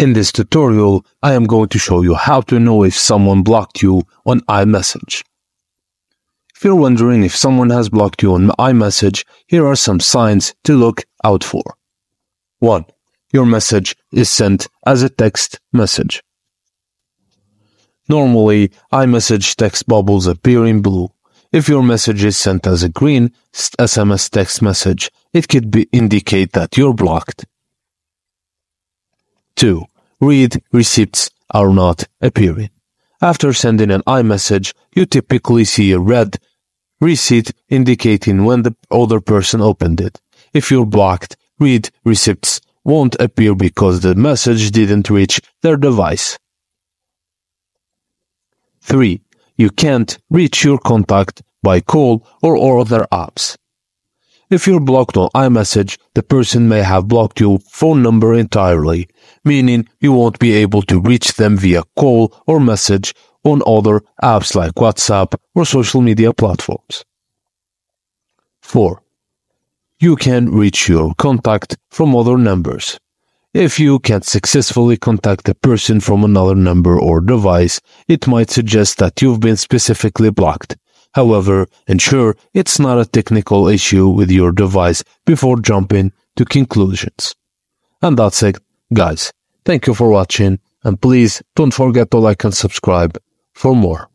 In this tutorial, I am going to show you how to know if someone blocked you on iMessage. If you're wondering if someone has blocked you on iMessage, here are some signs to look out for. 1. Your message is sent as a text message. Normally, iMessage text bubbles appear in blue. If your message is sent as a green SMS text message, it could indicate that you're blocked. 2. Read receipts are not appearing. After sending an iMessage, you typically see a red receipt indicating when the other person opened it. If you're blocked, read receipts won't appear because the message didn't reach their device. 3. You can't reach your contact by call or other apps. If you're blocked on iMessage, the person may have blocked your phone number entirely, meaning you won't be able to reach them via call or message on other apps like WhatsApp or social media platforms. 4. You can reach your contact from other numbers. If you can't successfully contact a person from another number or device, it might suggest that you've been specifically blocked. However, ensure it's not a technical issue with your device before jumping to conclusions. And that's it, guys. Thank you for watching, and please don't forget to like and subscribe for more.